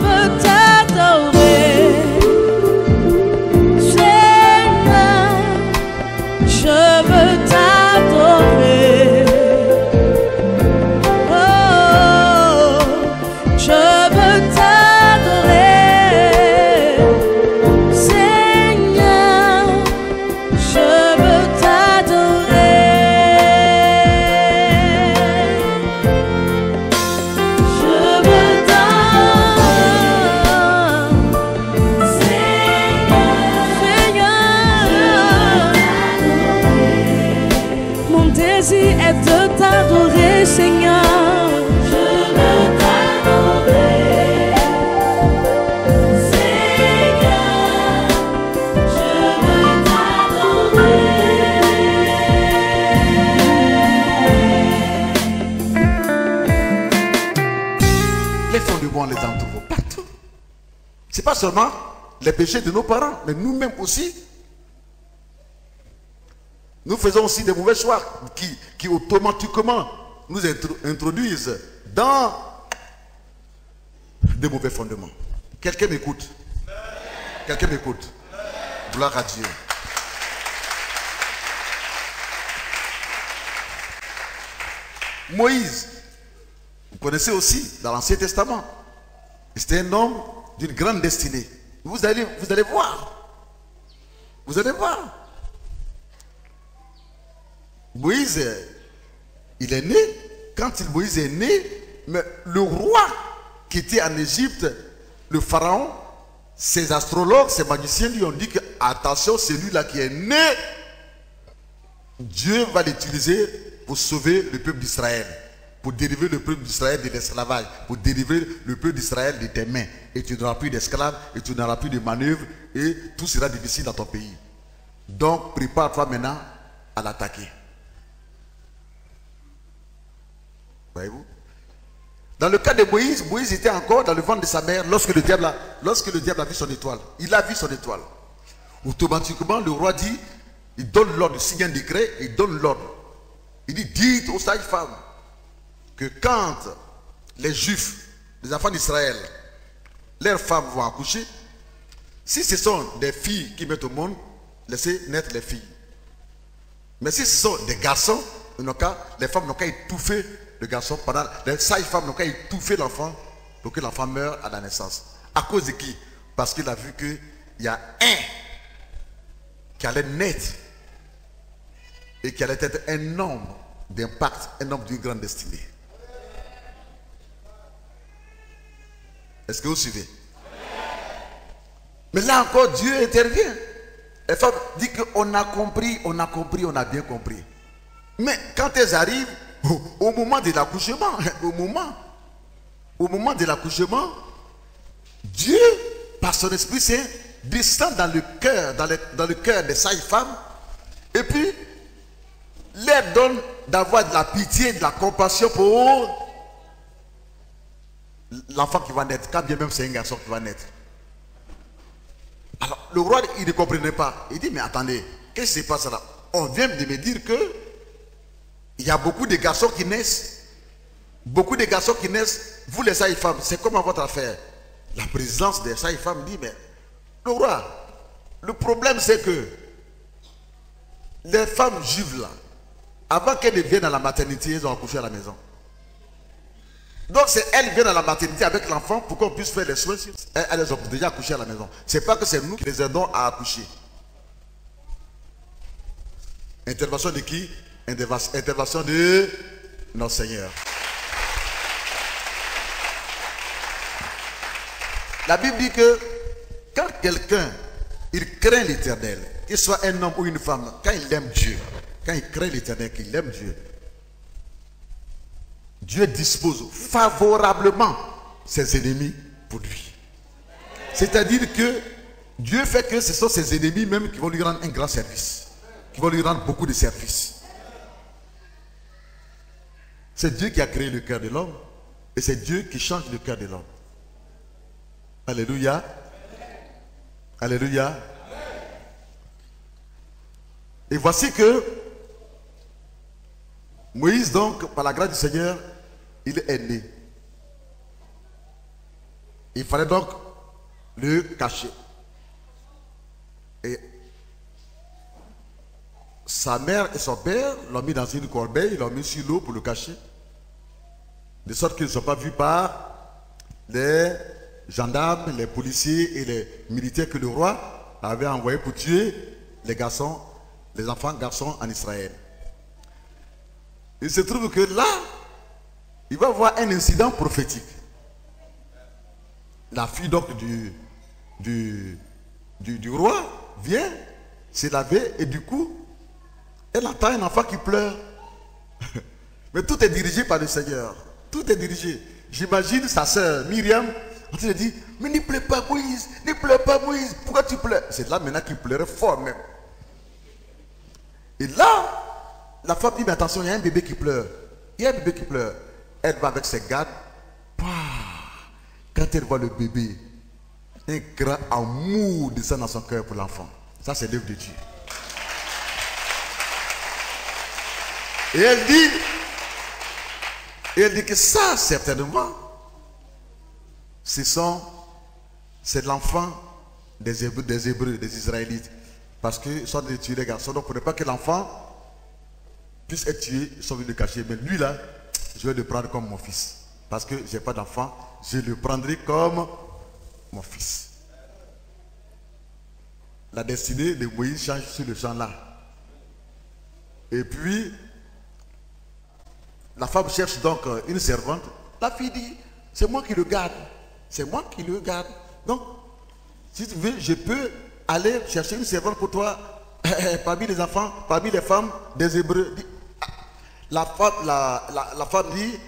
veux t'adorer. Seigneur, je veux t'adorer. Oh, je veux t'adorer. Seigneur, je veux t'adorer. Je veux mon désir est de t'adorer, Seigneur. Je veux t'adorer, Seigneur. Je veux t'adorer. Les fondements, les entourants, partout. C'est pas seulement les péchés de nos parents, mais nous-mêmes aussi. Nous faisons aussi des mauvais choix qui automatiquement nous introduisent dans des mauvais fondements. Quelqu'un m'écoute? Quelqu'un m'écoute? Gloire à Dieu. Moïse, vous connaissez aussi dans l'Ancien Testament, c'était un homme d'une grande destinée. Vous allez voir. Vous allez voir. Moïse, il est né. Quand Moïse est né, mais le roi qui était en Égypte, le pharaon, ses astrologues, ses magiciens lui ont dit que attention, celui-là qui est né, Dieu va l'utiliser pour sauver le peuple d'Israël, pour délivrer le peuple d'Israël de l'esclavage, pour délivrer le peuple d'Israël de tes mains. Et tu n'auras plus d'esclaves, et tu n'auras plus de manœuvres, et tout sera difficile dans ton pays. Donc, prépare-toi maintenant à l'attaquer. Voyez-vous? Dans le cas de Moïse, Moïse était encore dans le ventre de sa mère lorsque le diable a vu son étoile. Il a vu son étoile. Automatiquement, le roi dit, il donne l'ordre, il signe un décret, il donne l'ordre. Il dit, dites aux sages-femmes que quand les Juifs, les enfants d'Israël, leurs femmes vont accoucher, si ce sont des filles qui mettent au monde, laissez naître les filles. Mais si ce sont des garçons, les femmes n'ont qu'à étouffer le garçon, les sages-femmes n'ont qu'à étouffer l'enfant pour que l'enfant meure à la naissance. À cause de qui? Parce qu'il a vu qu'il y a un qui allait naître et qui allait être un homme d'impact, un homme d'une grande destinée. Est-ce que vous suivez? Mais là encore, Dieu intervient. Les femmes disent qu'on a compris, on a bien compris. Mais quand elles arrivent, au moment de l'accouchement, au moment de l'accouchement, Dieu, par son Esprit Saint, descend dans le cœur des sages-femmes, et puis leur donne d'avoir de la pitié, de la compassion pour l'enfant qui va naître, quand bien même c'est un garçon qui va naître. Alors le roi, il ne comprenait pas. Il dit, mais attendez, qu'est-ce qui se passe là? On vient de me dire que il y a beaucoup de garçons qui naissent. Beaucoup de garçons qui naissent. Vous les sages-femmes, c'est comment votre affaire? La présidence des sages-femmes dit, mais le roi, le problème c'est que les femmes juives là, avant qu'elles ne viennent à la maternité, elles ont accouché à la maison. Donc c'est elles viennent à la maternité avec l'enfant pour qu'on puisse faire les soins. Elles ont déjà accouché à la maison. C'est pas que c'est nous qui les aidons à accoucher. Intervention de qui? Intervention de notre Seigneur. La Bible dit que quand quelqu'un, il craint l'Éternel, qu'il soit un homme ou une femme, quand il aime Dieu, quand il craint l'Éternel, qu'il aime Dieu, Dieu dispose favorablement ses ennemis pour lui. C'est-à-dire que Dieu fait que ce sont ses ennemis même qui vont lui rendre un grand service, qui vont lui rendre beaucoup de services. C'est Dieu qui a créé le cœur de l'homme et c'est Dieu qui change le cœur de l'homme. Alléluia. Alléluia. Et voici que Moïse, donc, par la grâce du Seigneur, il est né. Il fallait donc le cacher. Et sa mère et son père l'ont mis dans une corbeille, ils l'ont mis sur l'eau pour le cacher. De sorte qu'ils ne sont pas vus par les gendarmes, les policiers et les militaires que le roi avait envoyés pour tuer les garçons, les enfants garçons en Israël. Il se trouve que là, il va y avoir un incident prophétique. La fille donc du roi vient se laver et du coup, elle entend un enfant qui pleure. Mais tout est dirigé par le Seigneur. Tout est dirigé. J'imagine sa sœur Myriam en train de dire, mais ne pleure pas Moïse, ne pleure pas Moïse, pourquoi tu pleures? C'est là maintenant qu'il pleurait fort même. Et là, la femme dit, mais attention, il y a un bébé qui pleure. Il y a un bébé qui pleure. Elle va avec ses gardes. Quand elle voit le bébé, un grand amour descend dans son cœur pour l'enfant. Ça, c'est l'œuvre de Dieu. Et elle dit que ça, certainement, c'est l'enfant des Hébreux, des Israélites. Parce qu'ils sont de tuer les garçons. Donc, pour ne pas que l'enfant puisse être tué, ils sont venus le cacher. Mais lui, là, je vais le prendre comme mon fils. Parce que je n'ai pas d'enfant, je le prendrai comme mon fils. La destinée de Moïse change sur le champ-là. Et puis, la femme cherche donc une servante. La fille dit, c'est moi qui le garde. C'est moi qui le garde. Donc, si tu veux, je peux aller chercher une servante pour toi parmi les enfants, parmi les femmes des Hébreux. La femme dit,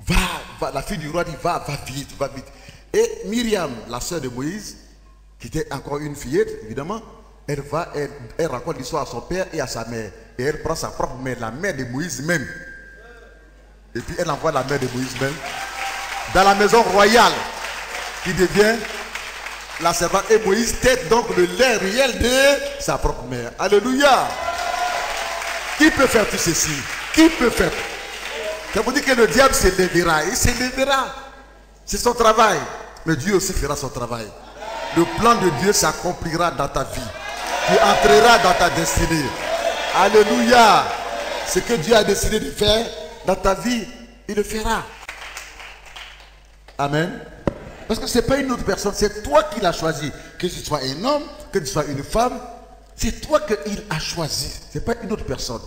va, la fille du roi dit, va vite, va vite. Et Myriam, la sœur de Moïse, qui était encore une fillette, évidemment, elle raconte l'histoire à son père et à sa mère. Et elle prend sa propre mère, la mère de Moïse même. Et puis elle envoie la mère de Moïse même dans la maison royale, qui devient la servante. Et Moïse tête donc le lait réel de sa propre mère. Alléluia. Qui peut faire tout ceci? Qui peut faire? Ça vous dit que le diable se lèvera. Il se lèvera. C'est son travail. Mais Dieu aussi fera son travail. Le plan de Dieu s'accomplira dans ta vie. Tu entreras dans ta destinée. Alléluia. Ce que Dieu a décidé de faire dans ta vie, il le fera. Amen. Parce que ce n'est pas une autre personne, c'est toi qui l'as choisi. Que tu sois un homme, que tu sois une femme, c'est toi qu'il a choisi. Ce n'est pas une autre personne.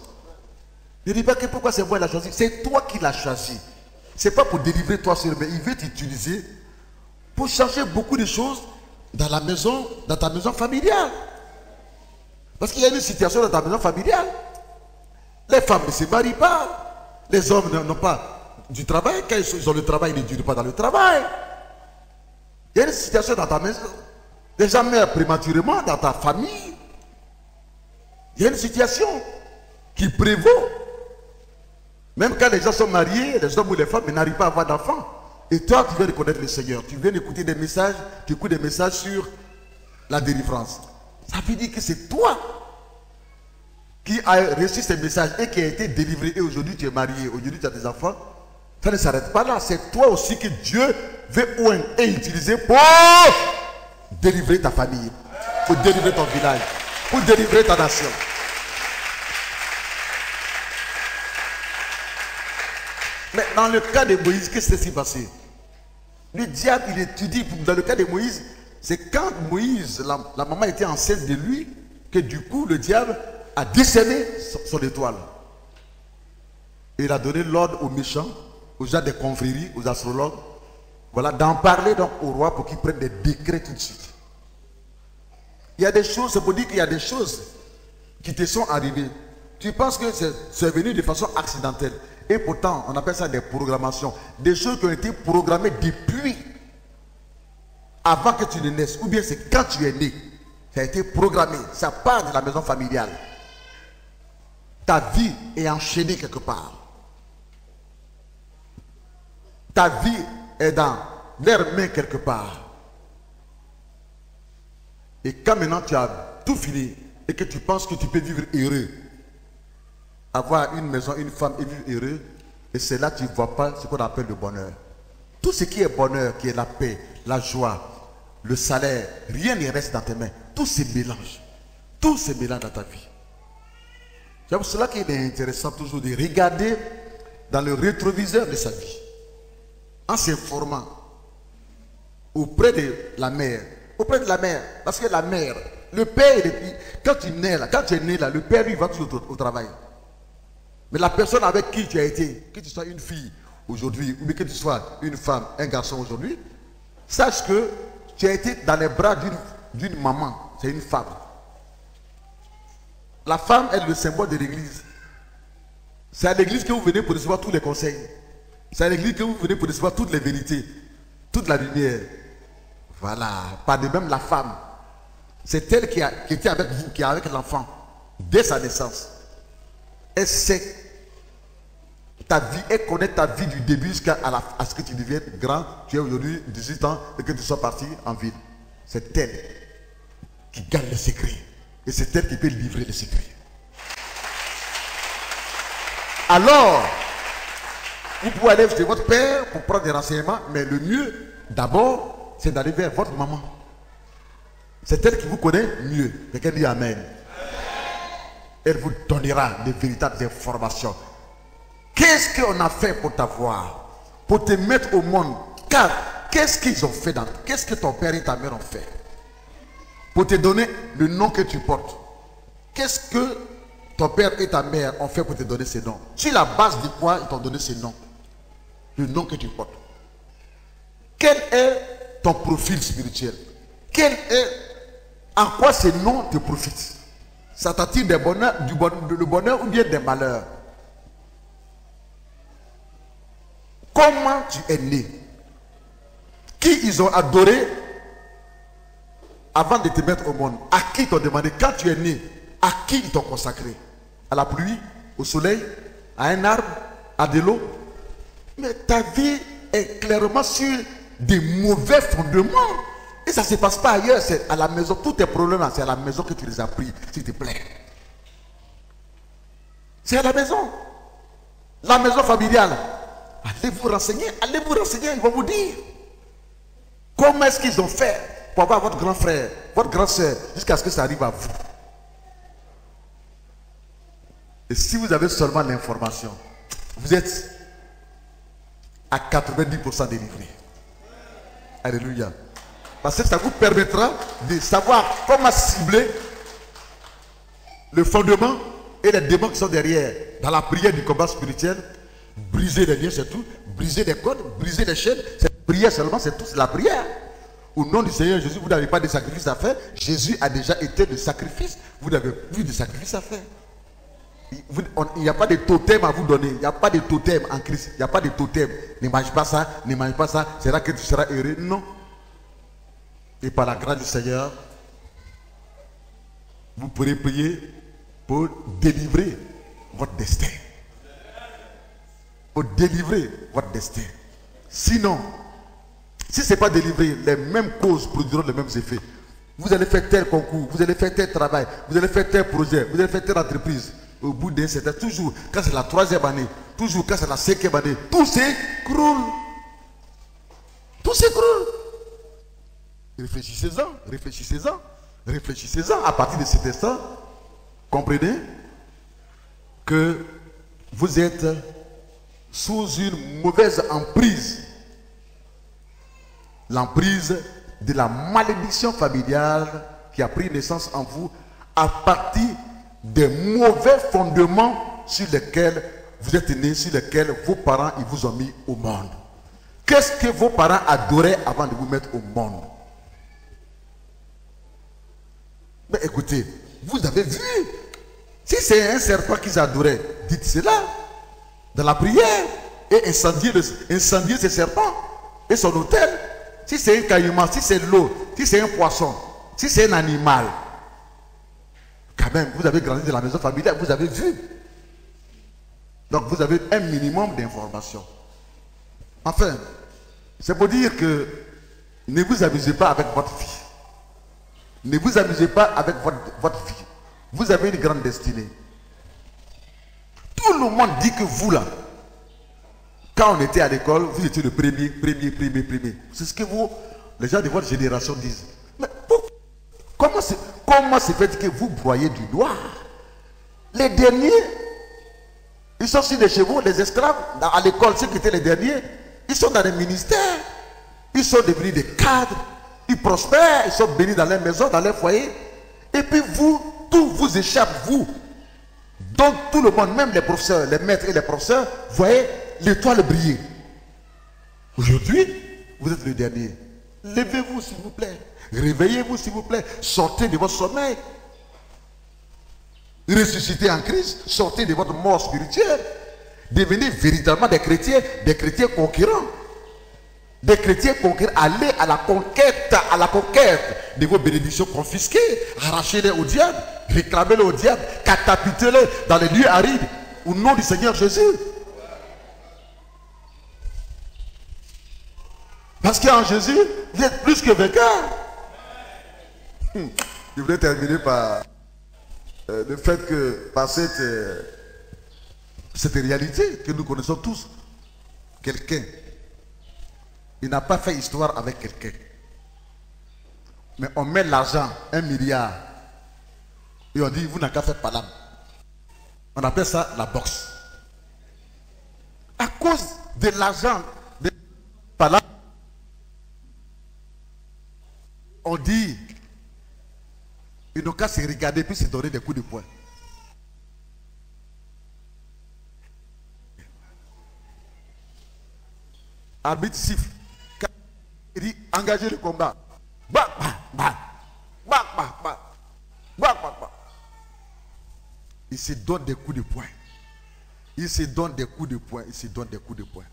Ne dis pas que pourquoi c'est moi qui l'ai choisi. C'est toi qui l'as choisi. Ce n'est pas pour délivrer toi seul, mais il veut t'utiliser pour changer beaucoup de choses dans la maison, dans ta maison familiale. Parce qu'il y a une situation dans ta maison familiale. Les femmes ne se marient pas. Les hommes n'ont pas du travail. Quand ils ont le travail, ils ne durent pas dans le travail. Il y a une situation dans ta maison. Les gens meurent prématurément dans ta famille. Il y a une situation qui prévaut. Même quand les gens sont mariés, les hommes ou les femmes n'arrivent pas à avoir d'enfants. Et toi, tu viens de connaître le Seigneur. Tu viens d'écouter des messages. Tu écoutes des messages sur la délivrance. Ça veut dire que c'est toi qui a reçu ces messages et qui a été délivré. Et aujourd'hui, tu es marié. Aujourd'hui, tu as des enfants. Ça ne s'arrête pas là. C'est toi aussi que Dieu veut oindre et utiliser pour délivrer ta famille, pour délivrer ton village, pour délivrer ta nation. Mais dans le cas de Moïse, qu'est-ce qui s'est passé? Le diable, il étudie. Dans le cas de Moïse, c'est quand Moïse, la maman était enceinte de lui, que du coup, le diable a décerné son étoile. Et il a donné l'ordre aux méchants, aux gens des confréries, aux astrologues, voilà, d'en parler donc au roi pour qu'il prenne des décrets tout de suite. Il y a des choses, c'est pour dire qu'il y a des choses qui te sont arrivées. Tu penses que c'est venu de façon accidentelle. Et pourtant, on appelle ça des programmations. Des choses qui ont été programmées depuis avant que tu ne naisses. Ou bien c'est quand tu es né. Ça a été programmé. Ça part de la maison familiale. Ta vie est enchaînée quelque part. Ta vie est dans leurs mains quelque part. Et quand maintenant tu as tout fini et que tu penses que tu peux vivre heureux, avoir une maison, une femme et vivre heureux, et c'est là que tu ne vois pas ce qu'on appelle le bonheur. Tout ce qui est bonheur, qui est la paix, la joie, le salaire, rien ne reste dans tes mains. Tout se mélange. Tout se mélange dans ta vie. C'est pour cela qu'il est intéressant toujours de regarder dans le rétroviseur de sa vie. En s'informant auprès de la mère. Auprès de la mère. Parce que la mère, le père, quand tu es né là, le père lui va toujours au travail. Mais la personne avec qui tu as été, que tu sois une fille aujourd'hui, ou que tu sois une femme, un garçon aujourd'hui, sache que tu as été dans les bras d'une maman. C'est une femme. La femme est le symbole de l'église. C'est à l'église que vous venez pour recevoir tous les conseils. C'est à l'église que vous venez pour recevoir toutes les vérités, toute la lumière. Voilà. Pas de même la femme. C'est elle qui était avec vous, qui est avec l'enfant, dès sa naissance. Elle sait ta vie, elle connaît ta vie du début jusqu'à ce que tu deviennes grand. Tu es aujourd'hui 18 ans et que tu sois parti en ville. C'est elle qui garde les secrets. Et c'est elle qui peut livrer les secrets. Alors, vous pouvez aller chez votre père pour prendre des renseignements, mais le mieux, d'abord, c'est d'aller vers votre maman. C'est elle qui vous connaît mieux. Quelqu'un dit Amen. Elle vous donnera les véritables informations. Qu'est-ce qu'on a fait pour t'avoir, pour te mettre au monde? Car qu'est-ce qu'ils ont fait qu'est-ce que ton père et ta mère ont fait pour te donner le nom que tu portes? Qu'est-ce que ton père et ta mère ont fait pour te donner ces noms? Sur la base de quoi ils t'ont donné ces noms? Le nom que tu portes. Quel est ton profil spirituel? En quoi ces noms te profitent? Ça t'attire du bonheur ou bien des malheurs? Comment tu es né? Qui ils ont adoré avant de te mettre au monde? À qui ils t'ont demandé? Quand tu es né, à qui ils t'ont consacré? À la pluie, au soleil, à un arbre, à de l'eau? Mais ta vie est clairement sur des mauvais fondements. Et ça ne se passe pas ailleurs, c'est à la maison. Tous tes problèmes, c'est à la maison que tu les as pris, s'il te plaît. C'est à la maison. La maison familiale. Allez vous renseigner, ils vont vous dire. Comment est-ce qu'ils ont fait pour avoir votre grand frère, votre grande soeur, jusqu'à ce que ça arrive à vous? Et si vous avez seulement l'information, vous êtes à 90% délivré. Alléluia. Parce que ça vous permettra de savoir comment cibler le fondement et les démons qui sont derrière. Dans la prière du combat spirituel, briser les liens, c'est tout. Briser les codes, briser les chaînes, c'est prière seulement, c'est tout, c'est la prière. Au nom du Seigneur Jésus, vous n'avez pas de sacrifice à faire. Jésus a déjà été le sacrifice. Vous n'avez plus de sacrifice à faire. Il n'y a pas de totem à vous donner. Il n'y a pas de totem en Christ. Il n'y a pas de totem. Ne mange pas ça, ne mange pas ça. C'est là que tu seras heureux. Non. Et par la grâce du Seigneur, vous pourrez prier pour délivrer votre destin. Pour délivrer votre destin. Sinon, si ce n'est pas délivré, les mêmes causes produiront les mêmes effets. Vous allez faire tel concours, vous allez faire tel travail, vous allez faire tel projet, vous allez faire telle entreprise. Au bout d'un certain, toujours, quand c'est la 3e année, toujours quand c'est la 5e année, tout s'écroule. Tout s'écroule. Réfléchissez-en, réfléchissez-en, réfléchissez-en. À partir de cet instant, comprenez que vous êtes sous une mauvaise emprise. L'emprise de la malédiction familiale qui a pris naissance en vous à partir des mauvais fondements sur lesquels vous êtes nés, sur lesquels vos parents ils vous ont mis au monde. Qu'est-ce que vos parents adoraient avant de vous mettre au monde? Mais écoutez, vous avez vu, si c'est un serpent qu'ils adoraient, dites cela dans la prière et incendier ce serpent et son autel. Si c'est un caillouman, si c'est l'eau, si c'est un poisson, si c'est un animal, quand même, vous avez grandi dans la maison familiale, vous avez vu. Donc vous avez un minimum d'informations. Enfin, c'est pour dire que ne vous amusez pas avec votre vie. Ne vous amusez pas avec votre vie. Vous avez une grande destinée. Tout le monde dit que vous là, Quand on était à l'école, vous étiez le premier. C'est ce que vous, les gens de votre génération disent. Mais comment se fait que vous broyez du doigt? Les derniers, ils sont sur les chevaux, les esclaves, à l'école, ceux qui étaient les derniers, ils sont dans les ministères, ils sont devenus des cadres, ils prospèrent, ils sont bénis dans leurs maisons, dans leurs foyers. Et puis vous, tout vous échappe, vous. Donc tout le monde, même les professeurs, les maîtres et les professeurs, voyez l'étoile briller. Aujourd'hui, vous êtes le dernier. Levez-vous s'il vous plaît. Réveillez-vous s'il vous plaît. Sortez de votre sommeil. Ressuscitez en Christ. Sortez de votre mort spirituelle. Devenez véritablement des chrétiens conquérants. Des chrétiens conquérants. Allez à la conquête de vos bénédictions confisquées. Arrachez-les au diable. Réclamez-les au diable. Catapultez-les dans les lieux arides. Au nom du Seigneur Jésus. Parce qu'en Jésus, vous êtes plus que vainqueurs. Je voudrais terminer par le fait que, par cette réalité que nous connaissons tous, quelqu'un, il n'a pas fait histoire avec quelqu'un. Mais on met l'argent, 1 milliard, et on dit, vous n'avez qu'à faire palam. On appelle ça la boxe. À cause de l'argent, de palam, on dit, ils n'ont qu'à se regarder puis se donner des coups de poing. Arbitre siffle. Il dit, engagez le combat. Bah, bah, bah. Bah, bah, bah. Bah, bah, bah. Ils se donnent des coups de poing. Ils se donnent des coups de poing. Ils se donnent des coups de poing.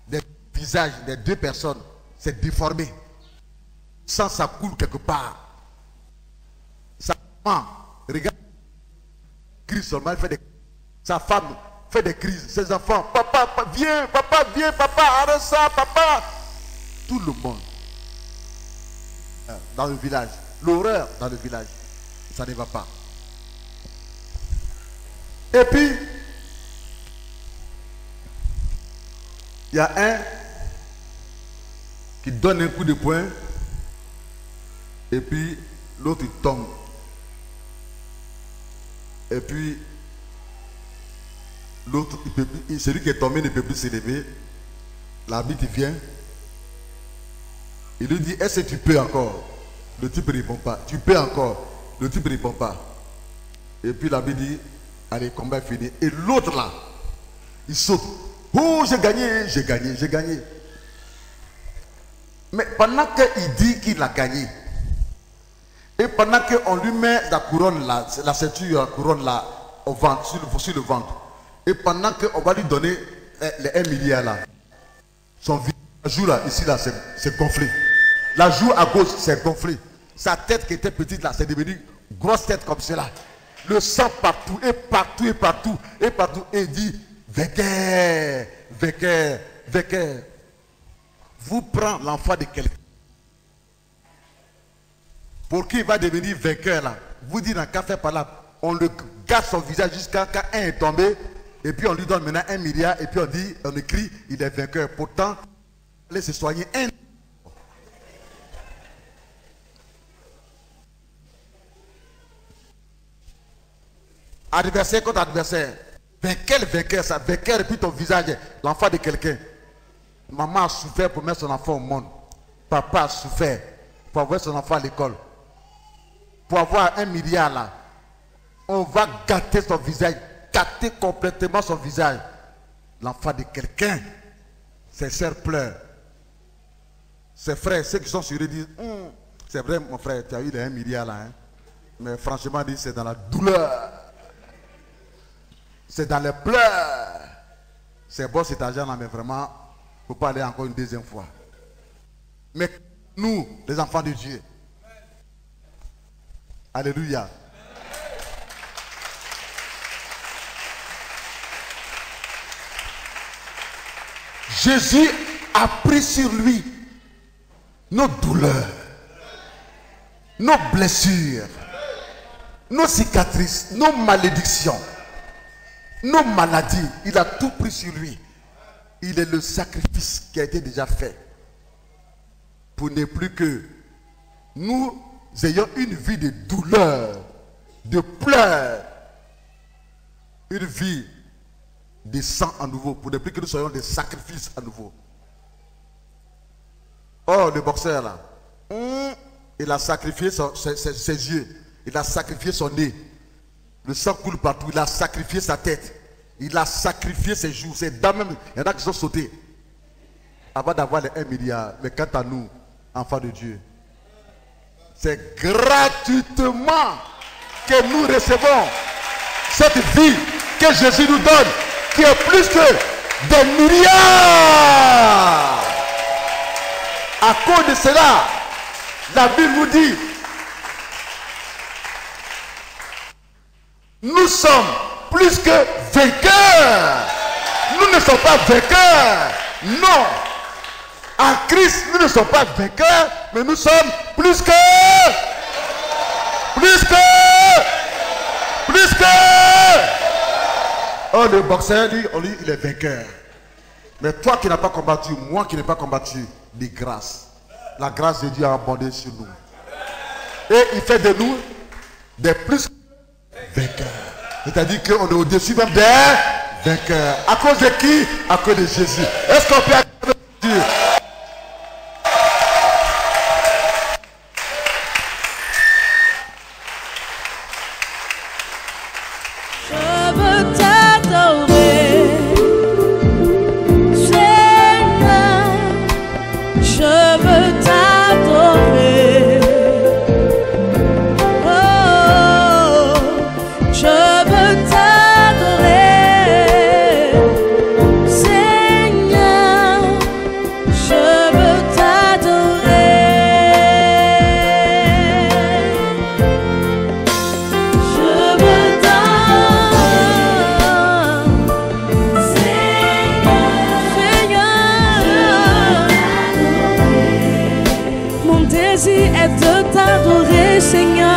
Des visages des deux personnes s'est déformé. Sans ça coule quelque part. Sa maman, regarde, crie seulement, elle fait des... Sa femme fait des crises. Ses enfants, papa, viens, papa, arrête ça, papa. Tout le monde. Dans le village. L'horreur dans le village. Ça ne va pas. Et puis, il y a un qui donne un coup de poing. Et puis, l'autre il tombe. Et puis, l'autre, celui qui est tombé ne peut plus s'élever. L'arbitre vient. Il lui dit, est-ce que tu peux encore? Le type ne répond pas. Tu peux encore? Le type ne répond pas. Et puis l'arbitre dit, allez, combat est fini. Et l'autre là, il saute. Oh, j'ai gagné, j'ai gagné, j'ai gagné. Mais pendant qu'il dit qu'il a gagné, et pendant qu'on lui met la couronne là, la ceinture, la couronne là, au ventre, sur le ventre, et pendant qu'on va lui donner les 1 milliard là, son joue là, ici là, c'est gonflé. La joue à gauche, c'est gonflé. Sa tête qui était petite là, c'est devenu grosse tête comme cela. Le sang partout, et partout, et partout, et partout. Et il dit, vainqueur, vainqueur, vainqueur. Vous prenez l'enfant de quelqu'un. Pour qui il va devenir vainqueur là? Vous dites dans qu'à faire par là, on le gâche son visage jusqu'à quand un est tombé, et puis on lui donne maintenant 1 milliard, et puis on dit, on écrit, il est vainqueur. Pourtant, allez se soigner un. Adversaire contre adversaire. Vainqueur, vainqueur, ça, vainqueur, et puis ton visage, l'enfant de quelqu'un. Maman a souffert pour mettre son enfant au monde. Papa a souffert pour avoir son enfant à l'école. Pour avoir 1 milliard là, on va gâter son visage, gâter complètement son visage. L'enfant de quelqu'un, ses sœurs pleurent. Ses frères, ceux qui sont sur eux disent, c'est vrai mon frère, tu as eu les 1 milliard là. Hein? Mais franchement, c'est dans la douleur. C'est dans les pleurs. C'est bon cet argent là, mais vraiment, il ne faut pas aller encore une deuxième fois. Mais nous, les enfants de Dieu, alléluia. Jésus a pris sur lui nos douleurs, nos blessures, nos cicatrices, nos malédictions, nos maladies. Il a tout pris sur lui. il est le sacrifice qui a été déjà fait. Pour ne plus que nous ayons une vie de douleur, de pleurs, une vie de sang à nouveau, pour ne plus que nous soyons des sacrifices à nouveau. Oh, le boxeur là, il a sacrifié ses yeux, il a sacrifié son nez, le sang coule partout, il a sacrifié sa tête, il a sacrifié ses joues, ses dents même, il y en a qui sont sautés avant d'avoir les 1 milliard. Mais quant à nous, enfants de Dieu, c'est gratuitement que nous recevons cette vie que Jésus nous donne, qui est plus que des milliards. À cause de cela, la Bible nous dit, nous sommes plus que vainqueurs. Nous ne sommes pas vainqueurs. Non. En Christ, nous ne sommes pas vainqueurs, mais nous sommes plus que. Oh, le boxeur dit, il est vainqueur. Mais toi qui n'as pas combattu, moi qui n'ai pas combattu, des grâces. La grâce de Dieu a abondé sur nous. Et il fait de nous des plus vainqueurs. C'est-à-dire qu'on est au-dessus même des vainqueurs. À cause de qui? À cause de Jésus. Est-ce qu'on peut acclamer Dieu? Mon désir est de t'adorer, Seigneur.